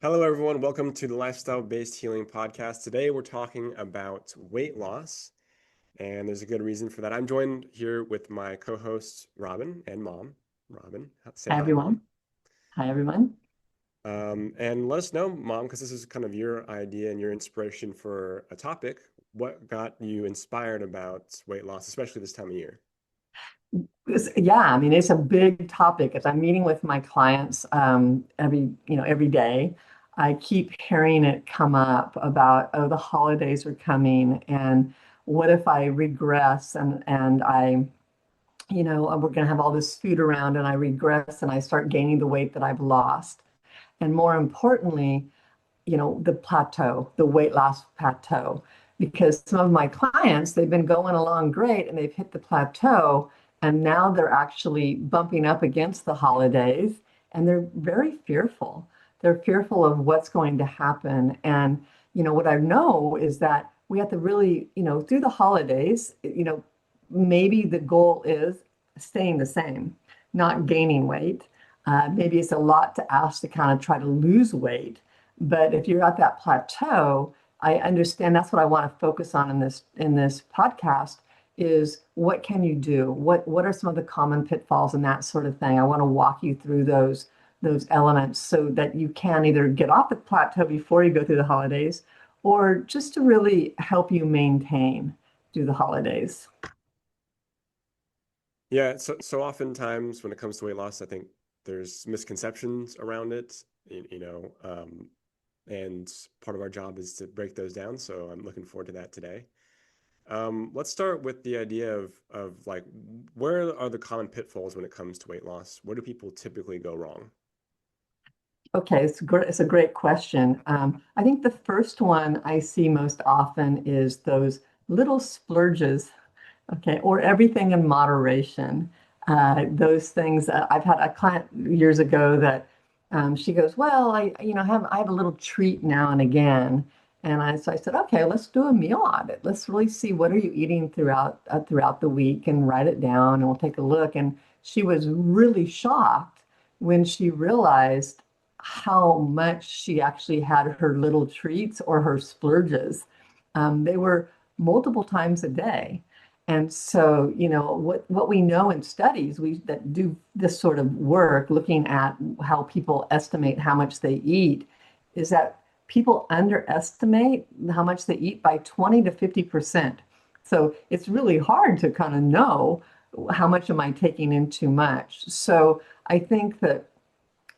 Hello, everyone. Welcome to the Lifestyle-Based Healing Podcast. Today, we're talking about weight loss, and there's a good reason for that. I'm joined here with my co-hosts, Robin and Mom. Robin, say Hi, hi, Mom. everyone. Hi, everyone. And let us know, Mom, because this is kind of your idea and your inspiration for a topic. What got you inspired about weight loss, especially this time of year? Yeah, I mean, it's a big topic. As I'm meeting with my clients every day, I keep hearing it come up about, oh, the holidays are coming, and what if I regress and we're going to have all this food around, and I regress and I start gaining the weight that I've lost. And more importantly, the plateau, the weight loss plateau, because some of my clients, they've been going along great and they've hit the plateau and now they're actually bumping up against the holidays and they're very fearful. They're fearful of what's going to happen. And, what I know is that we have to really, through the holidays, maybe the goal is staying the same, not gaining weight. Maybe it's a lot to ask to kind of try to lose weight, but if you're at that plateau, I understand that's what I want to focus on in this podcast is what can you do? What are some of the common pitfalls and that sort of thing? I want to walk you through those elements so that you can either get off the plateau before you go through the holidays or just to really help you maintain through the holidays. Yeah, so oftentimes when it comes to weight loss, I think there's misconceptions around it, and part of our job is to break those down. So I'm looking forward to that today. Let's start with the idea of like where are the common pitfalls when it comes to weight loss? Where do people typically go wrong? Okay, it's a great question. I think the first one I see most often is those little splurges, okay, or everything in moderation. Those things. I've had a client years ago that she goes, well, I have a little treat now and again, and I said, okay, let's do a meal audit. Let's really see what are you eating throughout the week and write it down, and we'll take a look. And she was really shocked when she realized how much she actually had her little treats or her splurges. They were multiple times a day. And so, what we know in studies we that do this sort of work, looking at how people estimate how much they eat, is that people underestimate how much they eat by 20 to 50%. So it's really hard to kind of know how much am I taking in too much. So I think that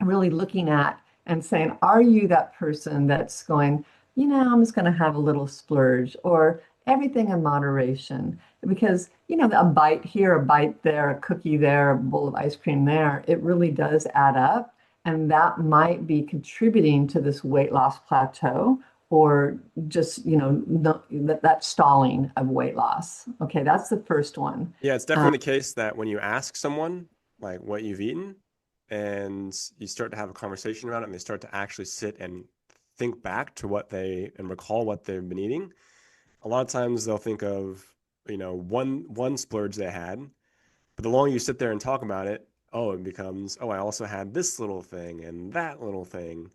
really looking at and saying, are you that person that's going, I'm just going to have a little splurge or everything in moderation? Because, a bite here, a bite there, a cookie there, a bowl of ice cream there, it really does add up. And that might be contributing to this weight loss plateau or just, that stalling of weight loss. Okay, that's the first one. Yeah, it's Uh, definitely the case that when you ask someone like what you've eaten and you start to have a conversation about it and they start to actually sit and think back to what they and recall what they've been eating, a lot of times they'll think of, one splurge they had, but the longer you sit there and talk about it, oh, it becomes, oh, I also had this little thing and that little thing.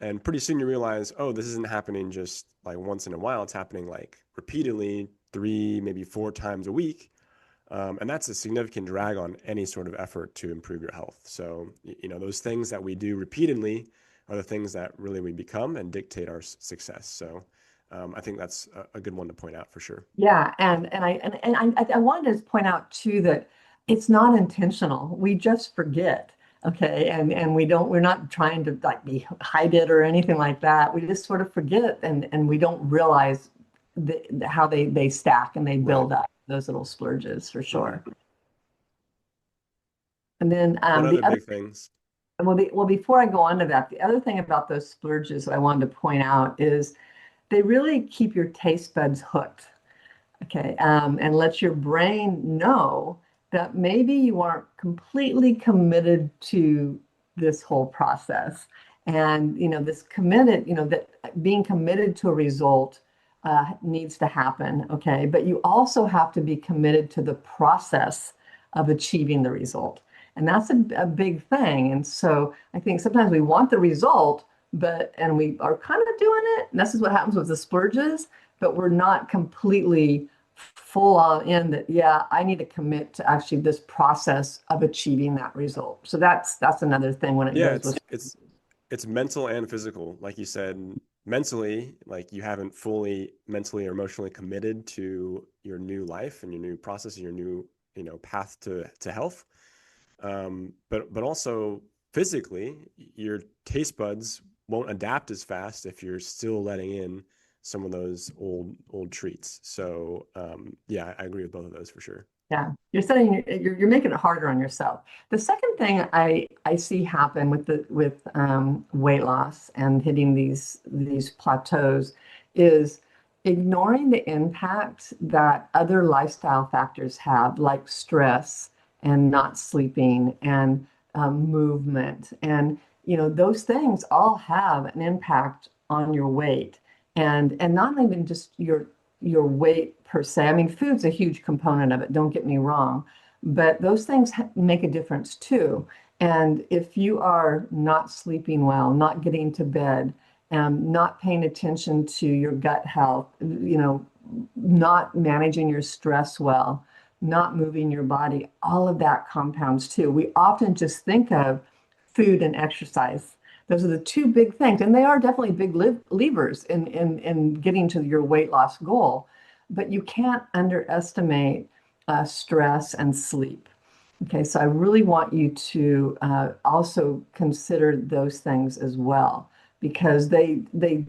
And pretty soon you realize, oh, this isn't happening just like once in a while. It's happening like repeatedly, three, maybe four times a week. And that's a significant drag on any sort of effort to improve your health. So, those things that we do repeatedly are the things that really we become and dictate our success. So, I think that's a good one to point out for sure. Yeah, and I wanted to point out too that it's not intentional. We just forget, okay, and we're not trying to like be hide it or anything like that. We just sort of forget and we don't realize how they stack and they Right. build up those little splurges for Hmm. sure. And then What the other other big things? well, before I go on to that, the other thing about those splurges that I wanted to point out is they really keep your taste buds hooked. Okay, and let your brain know that maybe you aren't completely committed to this whole process. And, this committed, that being committed to a result needs to happen. Okay, but you also have to be committed to the process of achieving the result. And that's a big thing. And so I think sometimes we want the result, and we are kind of doing it. And this is what happens with the splurges, but we're not completely full on in that, yeah, I need to commit to actually this process of achieving that result. So that's another thing when it Yeah, goes it's with. it's it's mental and physical. Like you said, mentally, like you haven't fully mentally or emotionally committed to your new life and your new process and your new, path to health. But also physically, your taste buds won't adapt as fast if you're still letting in some of those old treats. So yeah, I agree with both of those for sure. Yeah, you're making it harder on yourself. The second thing I see happen with the with weight loss and hitting these plateaus is ignoring the impact that other lifestyle factors have, like stress and not sleeping and movement, and those things all have an impact on your weight, and not even just your weight per se. I mean, food's a huge component of it, don't get me wrong, but those things make a difference too. And if you are not sleeping well, not getting to bed, not paying attention to your gut health, not managing your stress well, not moving your body, all of that compounds too. We often just think of food and exercise. Those are the two big things, and they are definitely big levers in getting to your weight loss goal. But you can't underestimate stress and sleep. Okay, so I really want you to also consider those things as well, because they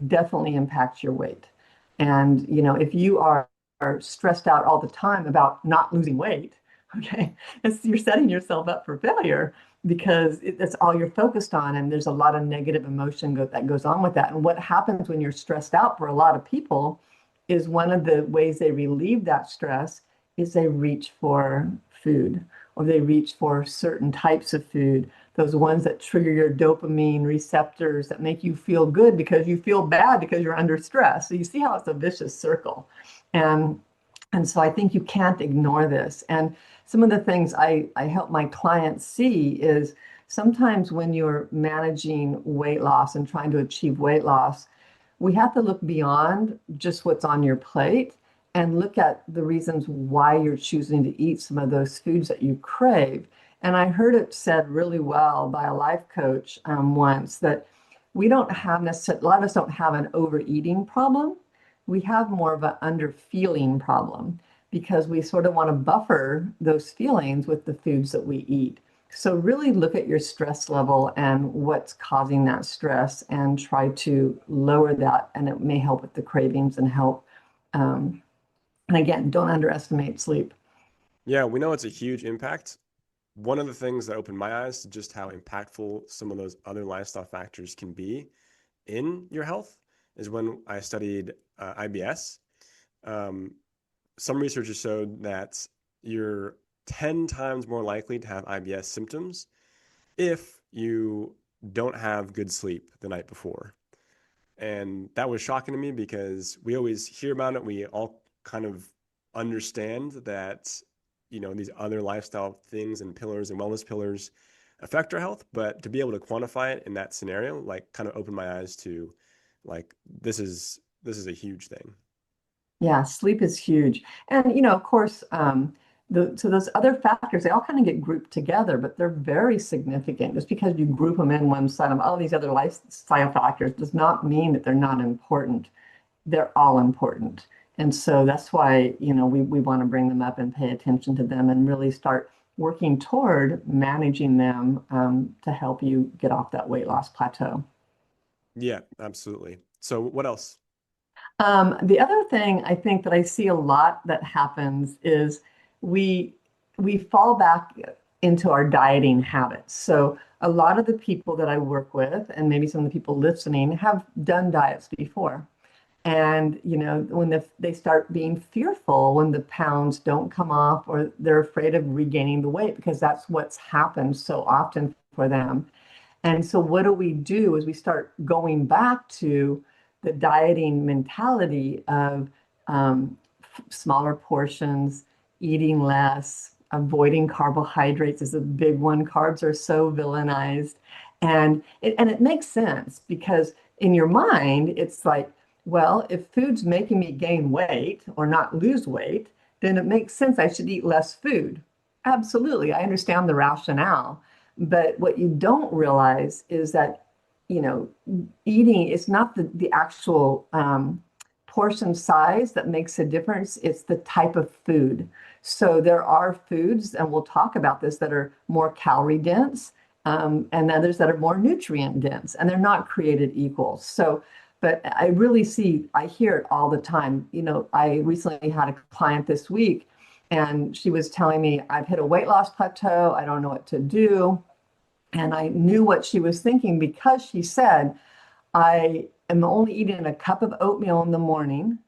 definitely impact your weight. And if you are stressed out all the time about not losing weight, okay, you're setting yourself up for failure because that's all you're focused on, and there's a lot of negative emotion that goes on with that. And what happens when you're stressed out for a lot of people is one of the ways they relieve that stress is they reach for food, or they reach for certain types of food, those ones that trigger your dopamine receptors that make you feel good because you feel bad because you're under stress. So you see how it's a vicious circle. And and so I think you can't ignore this. And some of the things I help my clients see is sometimes when you're managing weight loss and trying to achieve weight loss, we have to look beyond just what's on your plate and look at the reasons why you're choosing to eat some of those foods that you crave. And I heard it said really well by a life coach once that we don't have necessarily, a lot of us don't have an overeating problem. We have more of an underfeeling problem because we sort of want to buffer those feelings with the foods that we eat. So really look at your stress level and what's causing that stress and try to lower that. And it may help with the cravings and help. Um, and again, don't underestimate sleep. Yeah, we know it's a huge impact. One of the things that opened my eyes to just how impactful some of those other lifestyle factors can be in your health is when I studied IBS. Um, some researchers showed that you're 10 times more likely to have IBS symptoms if you don't have good sleep the night before. And that was shocking to me because we always hear about it. We all kind of understand that, these other lifestyle things and pillars and wellness pillars affect our health. But to be able to quantify it in that scenario, like kind of opened my eyes to like this is a huge thing. Yeah, sleep is huge. And of course, so those other factors, they all kind of get grouped together, but they're very significant. Just because you group them in one side of all these other lifestyle factors does not mean that they're not important. They're all important. And so that's why, we want to bring them up and pay attention to them and really start working toward managing them to help you get off that weight loss plateau. Yeah, absolutely. So what else? The other thing I think that I see a lot that happens is we we fall back into our dieting habits. So a lot of the people that I work with, and maybe some of the people listening, have done diets before. And when they start being fearful when the pounds don't come off, or they're afraid of regaining the weight because that's what's happened so often for them. And so what do we do is we start going back to the dieting mentality of smaller portions, eating less, avoiding carbohydrates is a big one. Carbs are so villainized. And it makes sense because in your mind, it's like, well, if food's making me gain weight or not lose weight, then it makes sense I should eat less food. Absolutely. I understand the rationale. But what you don't realize is that, you know, eating is not the actual portion size that makes a difference. It's the type of food. So there are foods, and we'll talk about this, that are more calorie dense, and others that are more nutrient dense, and they're not created equal. So, but I really I hear it all the time. You know, I recently had a client this week, and she was telling me, I've hit a weight loss plateau. I don't know what to do. And I knew what she was thinking because she said, I am only eating a cup of oatmeal in the morning,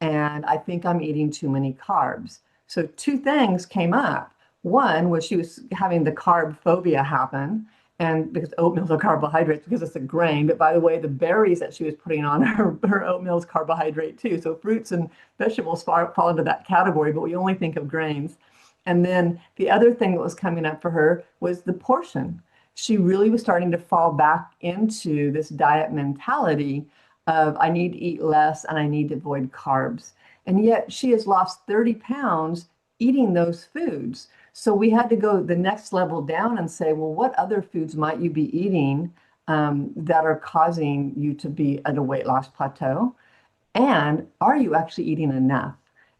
and I think I'm eating too many carbs. So two things came up. One was she was having the carb phobia happen, and because oatmeal's a carbohydrate, because it's a grain. But by the way, the berries that she was putting on her oatmeal is carbohydrate too. So fruits and vegetables fall into that category, but we only think of grains. And then the other thing that was coming up for her was the portion. She really was starting to fall back into this diet mentality of I need to eat less and I need to avoid carbs. And yet she has lost 30 pounds eating those foods. So we had to go the next level down and say, well, what other foods might you be eating that are causing you to be at a weight loss plateau? And are you actually eating enough?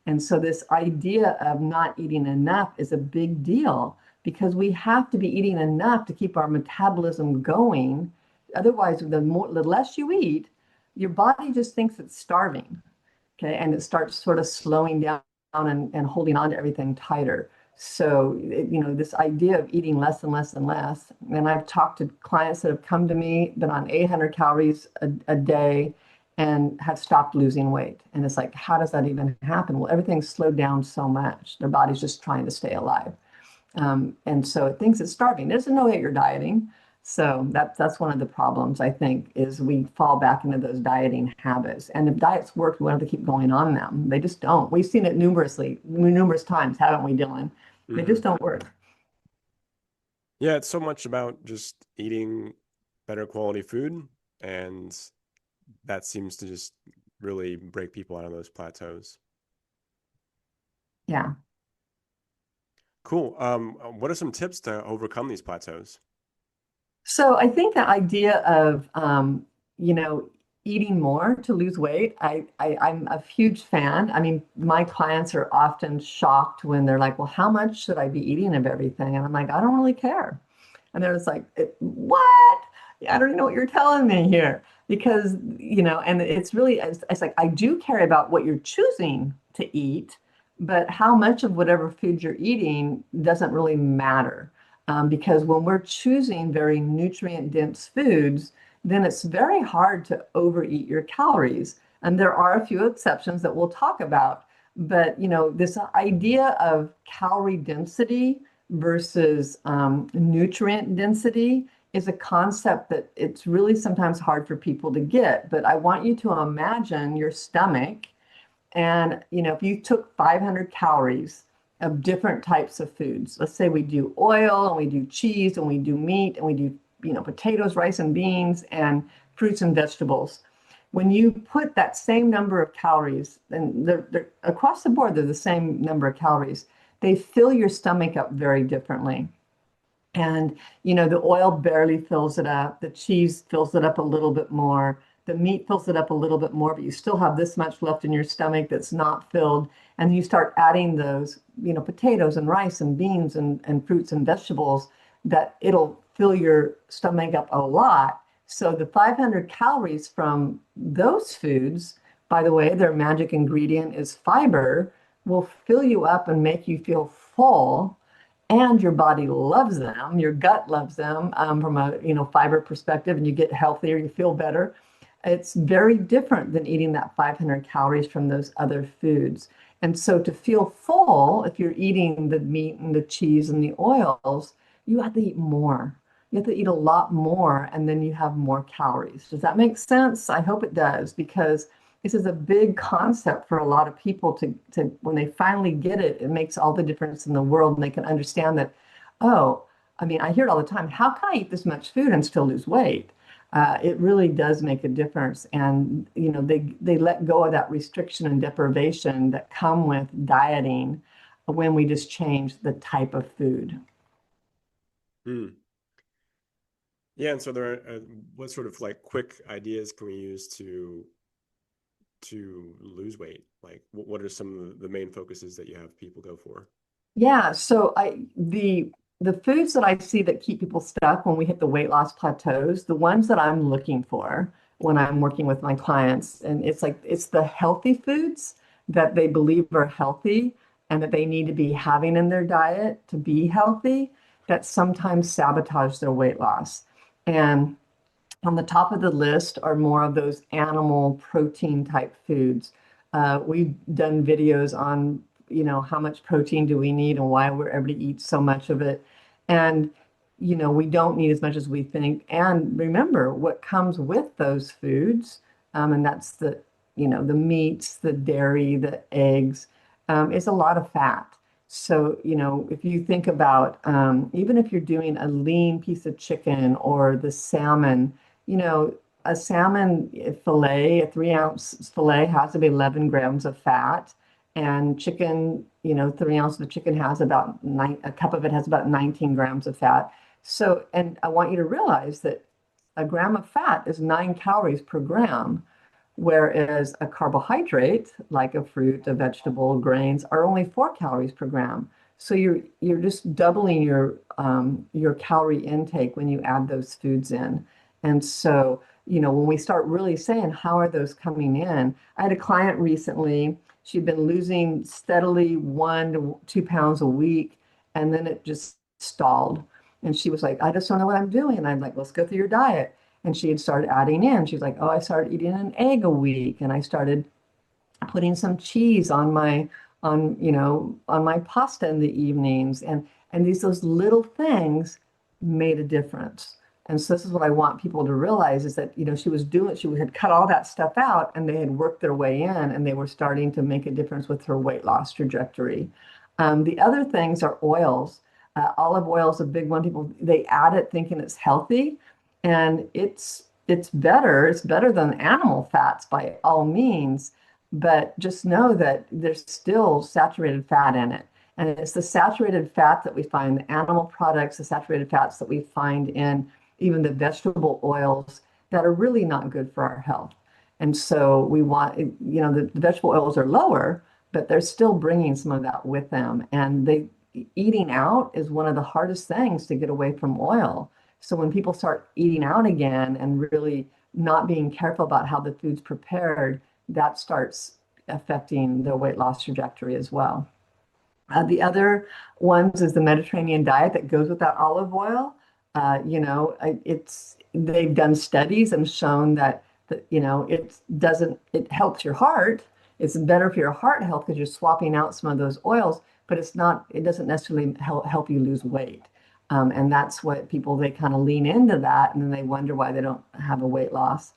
And so this idea of not eating enough is a big deal because we have to be eating enough to keep our metabolism going. Otherwise, the less you eat, your body just thinks it's starving. Okay. And it starts sort of slowing down and holding on to everything tighter. So, this idea of eating less and less and less. And I've talked to clients that have come to me, been on 800 calories a day and have stopped losing weight. And it's like, how does that even happen? Well, everything's slowed down so much. Their body's just trying to stay alive. And so it thinks it's starving. It doesn't know that you're dieting. So that's one of the problems, I think, is we fall back into those dieting habits. And if diets work, we don't have to keep going on them. They just don't. We've seen it numerous times, haven't we, Dylan? They Hmm. just don't work. Yeah, it's so much about just eating better quality food, and that seems to just really break people out of those plateaus. Yeah. Cool. What are some tips to overcome these plateaus? So I think the idea of you know, eating more to lose weight, I'm a huge fan. I mean, my clients are often shocked when they're like, well, how much should I be eating of everything? And I'm like, I don't really care. And they're just like, what? Yeah, I don't even know what you're telling me here. Because, and it's like, I do care about what you're choosing to eat, but how much of whatever food you're eating doesn't really matter. Because when we're choosing very nutrient dense foods, then it's very hard to overeat your calories. And there are a few exceptions that we'll talk about. But, this idea of calorie density versus nutrient density is a concept that it's really sometimes hard for people to get. But I want you to imagine your stomach, and if you took 500 calories of different types of foods, let's say we do oil and we do cheese and we do meat and we do potatoes, rice and beans, and fruits and vegetables. When you put that same number of calories, and they're across the board, they're the same number of calories, they fill your stomach up very differently. And, the oil barely fills it up. The cheese fills it up a little bit more. The meat fills it up a little bit more, but you still have this much left in your stomach that's not filled. And you start adding those, potatoes and rice and beans and fruits and vegetables, that it'll fill your stomach up a lot. So the 500 calories from those foods, by the way, their magic ingredient is fiber, will fill you up and make you feel full, and your body loves them, your gut loves them, from a fiber perspective, and you get healthier, you feel better. It's very different than eating that 500 calories from those other foods. And so to feel full, if you're eating the meat and the cheese and the oils, you have to eat more. You have to eat a lot more, and then you have more calories. Does that make sense? I hope it does, because this is a big concept for a lot of people to when they finally get it, it makes all the difference in the world, and they can understand that, oh, I mean, I hear it all the time. How can I eat this much food and still lose weight? It really does make a difference. And, they let go of that restriction and deprivation that come with dieting when we just change the type of food. Hmm. Yeah, and so there are, what sort of like quick ideas can we use to lose weight? Like, what are some of the main focuses that you have people go for? Yeah, so the foods that I see that keep people stuck when we hit the weight loss plateaus, the ones that I'm looking for when I'm working with my clients, and it's the healthy foods that they believe are healthy and that they need to be having in their diet to be healthy that sometimes sabotage their weight loss. And on the top of the list are more of those animal protein type foods. We've done videos on, how much protein do we need and why we're able to eat so much of it. And, we don't need as much as we think. And remember what comes with those foods, and that's the meats, the dairy, the eggs, is a lot of fat. So, if you think about even if you're doing a lean piece of chicken or the salmon, you know, a salmon fillet, a 3 ounce fillet has to be 11 grams of fat. And chicken, 3 ounces of chicken has about a cup of it has about 19 grams of fat. So, and I want you to realize that a gram of fat is 9 calories per gram, whereas a carbohydrate, like a fruit, a vegetable, grains, are only 4 calories per gram. So you're just doubling your calorie intake when you add those foods in. And so, when we start really saying, how are those coming in? I had a client recently, she'd been losing steadily 1 to 2 pounds a week, and then it just stalled. And she was like, I just don't know what I'm doing. And I'm like, let's go through your diet. And she had started adding in. She's like, oh, I started eating an egg a week, and I started putting some cheese on my pasta in the evenings, and those little things made a difference. And so this is what I want people to realize is that she had cut all that stuff out, and they had worked their way in, and they were starting to make a difference with her weight loss trajectory. The other things are oils. Olive oil is a big one. People, they add it thinking it's healthy, and it's better. It's better than animal fats by all means, but just know that there's still saturated fat in it. And it's the saturated fat that we find, the animal products, the saturated fats that we find in even the vegetable oils that are really not good for our health. And so we want, the vegetable oils are lower, but they're still bringing some of that with them. And eating out is one of the hardest things to get away from oil. So when people start eating out again and really not being careful about how the food's prepared, that starts affecting their weight loss trajectory as well. The other ones is the Mediterranean diet that goes with that olive oil. They've done studies and shown that it helps your heart. It's better for your heart health because you're swapping out some of those oils, but it doesn't necessarily help you lose weight. And that's what they kind of lean into that, and then they wonder why they don't have a weight loss.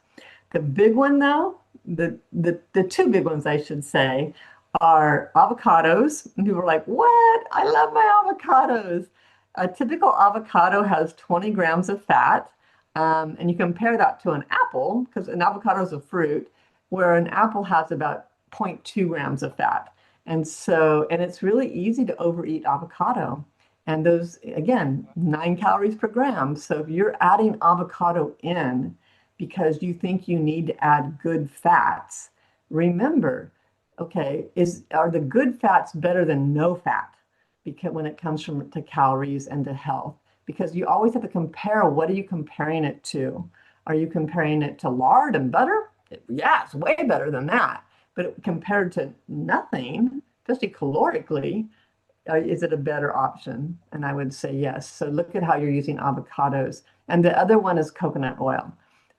The big one, though, the two big ones, I should say, are avocados. And people are like, what? I love my avocados. A typical avocado has 20 grams of fat. And you compare that to an apple, because an avocado is a fruit, where an apple has about zero point 0.2 grams of fat. And it's really easy to overeat avocado. And those, again, 9 calories per gram. So if you're adding avocado in because you think you need to add good fats, remember, okay, are the good fats better than no fat? Because when it comes to calories and to health, because you always have to compare, what are you comparing it to? Are you comparing it to lard and butter? Yeah, it's way better than that. But compared to nothing, especially calorically, is it a better option? And I would say yes. So look at how you're using avocados. And the other one is coconut oil.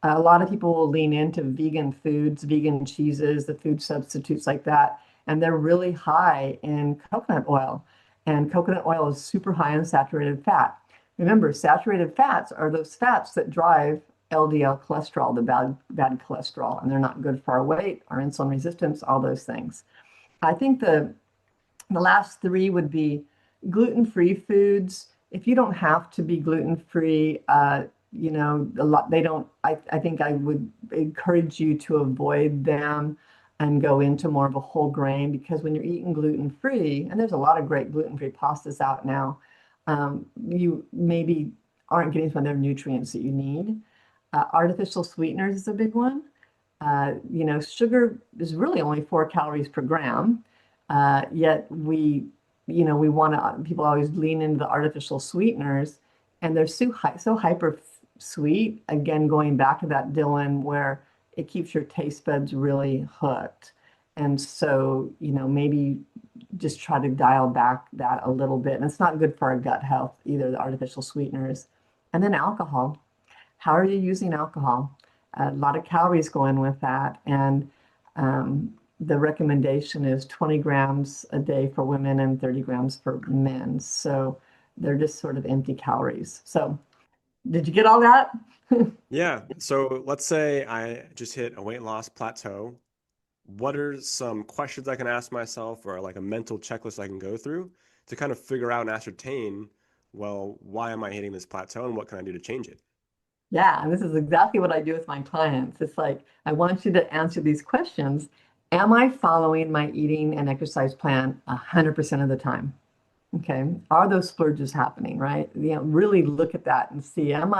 A lot of people will lean into vegan foods, vegan cheeses, the food substitutes like that, and they're really high in coconut oil. And coconut oil is super high in saturated fat. Remember, saturated fats are those fats that drive LDL cholesterol, the bad cholesterol, and they're not good for our weight, our insulin resistance, all those things. I think the last three would be gluten-free foods. if you don't have to be gluten-free, a lot they don't. I think I would encourage you to avoid them and go into more of a whole grain because when you're eating gluten-free, and there's a lot of great gluten-free pastas out now, you maybe aren't getting some of their nutrients that you need. Artificial sweeteners is a big one. Sugar is really only 4 calories per gram, yet we want to, people always lean into the artificial sweeteners, and they're so hyper sweet. Again, going back to that, Dylan, where it keeps your taste buds really hooked. And so, maybe just try to dial back that a little bit. And it's not good for our gut health either, the artificial sweeteners. And then alcohol. How are you using alcohol? A lot of calories go in with that. And the recommendation is 20 grams a day for women and 30 grams for men. So they're just sort of empty calories. So did you get all that? Yeah. So let's say I just hit a weight loss plateau. What are some questions I can ask myself or like a mental checklist I can go through to kind of figure out and ascertain, well, why am I hitting this plateau and what can I do to change it? Yeah, and this is exactly what I do with my clients. It's like, I want you to answer these questions. Am I following my eating and exercise plan 100% of the time? Okay. Are those splurges happening, right? Really look at that and see, and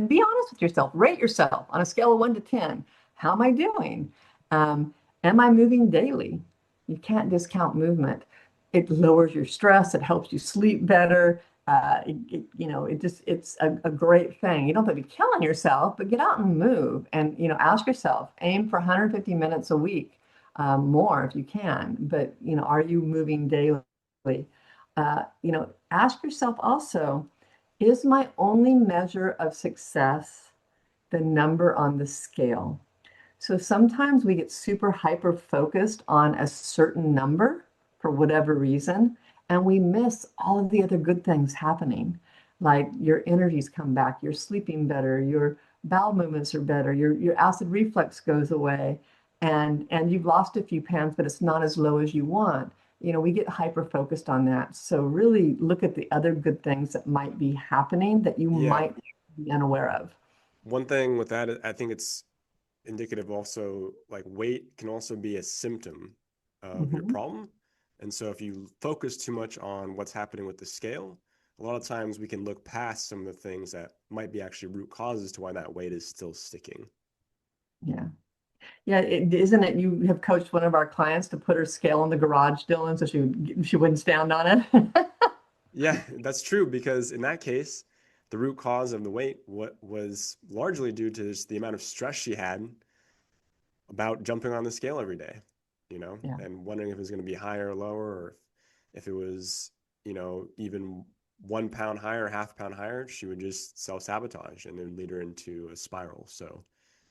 be honest with yourself, rate yourself on a scale of 1 to 10. How am I doing? Am I moving daily? You can't discount movement. It lowers your stress. It helps you sleep better. It's a great thing. You don't have to be killing yourself, but get out and move and, ask yourself, aim for 150 minutes a week, more if you can, but, are you moving daily? Ask yourself also, is my only measure of success the number on the scale? So sometimes we get super hyper focused on a certain number for whatever reason, and we miss all of the other good things happening. Like your energies come back, you're sleeping better, your bowel movements are better, your acid reflux goes away, and you've lost a few pounds, but it's not as low as you want. We get hyper focused on that. So really look at the other good things that might be happening that you Yeah. might be unaware of. One thing with that, I think it's indicative also, like weight can also be a symptom of your Mhm. problem. And so if you focus too much on what's happening with the scale, a lot of times we can look past some of the things that might be actually root causes to why that weight is still sticking. Yeah. Yeah, isn't it? You have coached one of our clients to put her scale in the garage, Dylan, so she wouldn't stand on it. Yeah, that's true because in that case, the root cause of the weight what was largely due to just the amount of stress she had about jumping on the scale every day, Yeah, and wondering if it was going to be higher or lower, or if it was, even 1 pound higher, half a pound higher, she would just self-sabotage and it would lead her into a spiral. So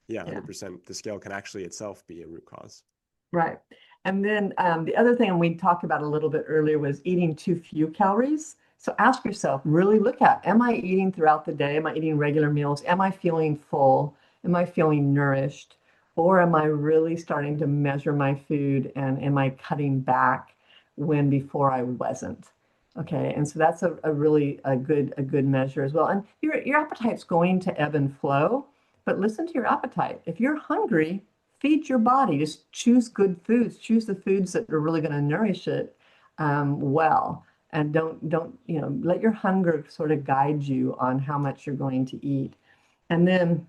yeah, yeah, 100%, the scale can actually itself be a root cause. right. And then the other thing we talked about a little bit earlier was eating too few calories. So ask yourself, really look at, am I eating throughout the day? Am I eating regular meals? Am I feeling full? Am I feeling nourished? Or am I really starting to measure my food and am I cutting back when before I wasn't? Okay, and so that's a really a good measure as well. And your appetite's going to ebb and flow, but listen to your appetite. If you're hungry, feed your body. Just choose good foods. Choose the foods that are really going to nourish it well, and don't let your hunger sort of guide you on how much you're going to eat. And then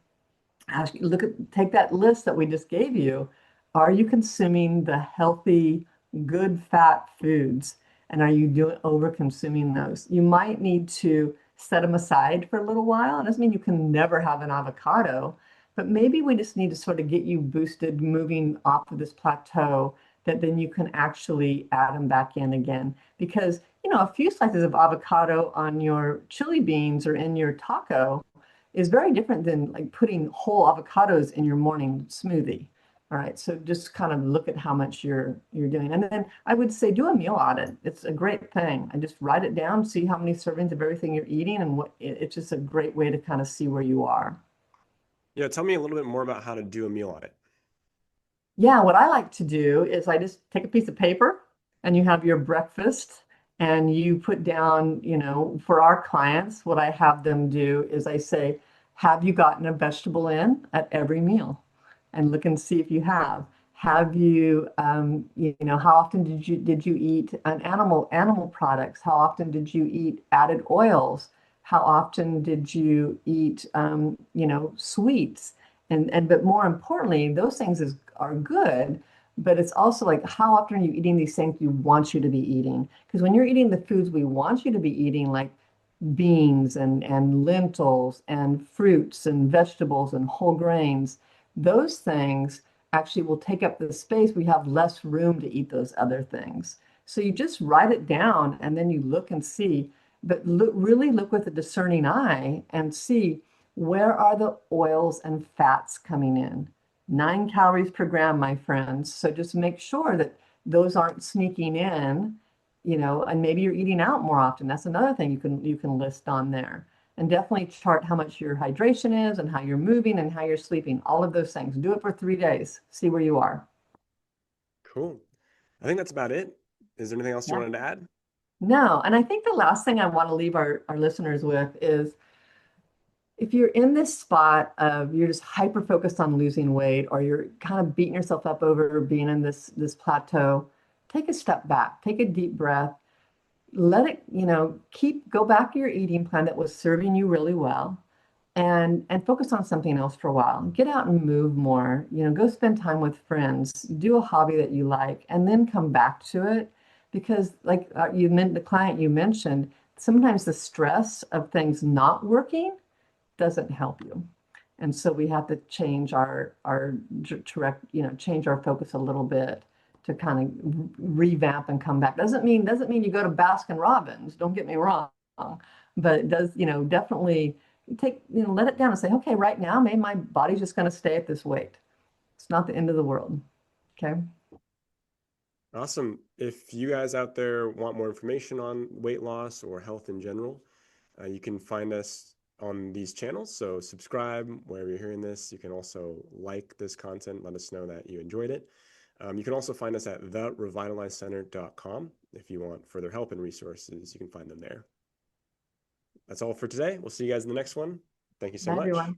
take that list that we just gave you. Are you consuming the healthy, good fat foods? And are you doing over consuming those? You might need to set them aside for a little while. It doesn't mean you can never have an avocado, but maybe we just need to sort of get you boosted, moving off of this plateau, that then you can actually add them back in again. Because, a few slices of avocado on your chili beans or in your taco is very different than like putting whole avocados in your morning smoothie. All right, so just kind of look at how much you're doing, and then I would say do a meal audit. It's a great thing. I just write it down, see how many servings of everything you're eating, and it's just a great way to kind of see where you are. Yeah, tell me a little bit more about how to do a meal audit. Yeah, what I like to do is I just take a piece of paper and you have your breakfast and you put down, for our clients, what I have them do is I say, have you gotten a vegetable in at every meal? And look and see if you have. Have you, how often did you eat an animal products? How often did you eat added oils? How often did you eat, sweets? But more importantly, those things are good, but it's also like how often are you eating these things we want you to be eating? Because when you're eating the foods we want you to be eating, like beans and lentils and fruits and vegetables and whole grains, those things actually will take up the space. We have less room to eat those other things. So you just write it down and then you look and see, but really look with a discerning eye and see where are the oils and fats coming in. 9 calories per gram, my friends. So just make sure that those aren't sneaking in, and maybe you're eating out more often. That's another thing you can list on there. And definitely chart how much your hydration is and how you're moving and how you're sleeping. All of those things. Do it for 3 days. See where you are. Cool. I think that's about it. Is there anything else you Yeah. wanted to add? No, and I think the last thing I want to leave our listeners with is if you're in this spot of you're just hyper focused on losing weight or you're kind of beating yourself up over being in this plateau, take a step back, take a deep breath, let it, go back to your eating plan that was serving you really well and focus on something else for a while. Get out and move more, go spend time with friends, do a hobby that you like, and then come back to it. Because like you meant the client you mentioned, sometimes the stress of things not working doesn't help you. And so we have to change our direct, change our focus a little bit to kind of revamp and come back. Doesn't mean you go to Baskin Robbins, don't get me wrong, but it does, definitely take, let it down and say, okay, right now, maybe my body's just going to stay at this weight. It's not the end of the world. Okay. Awesome. If you guys out there want more information on weight loss or health in general, you can find us on these channels. So subscribe wherever you're hearing this. You can also like this content. Let us know that you enjoyed it. You can also find us at therevitalizecenter.com. If you want further help and resources, you can find them there. That's all for today. We'll see you guys in the next one. Thank you so Bye, much. everyone.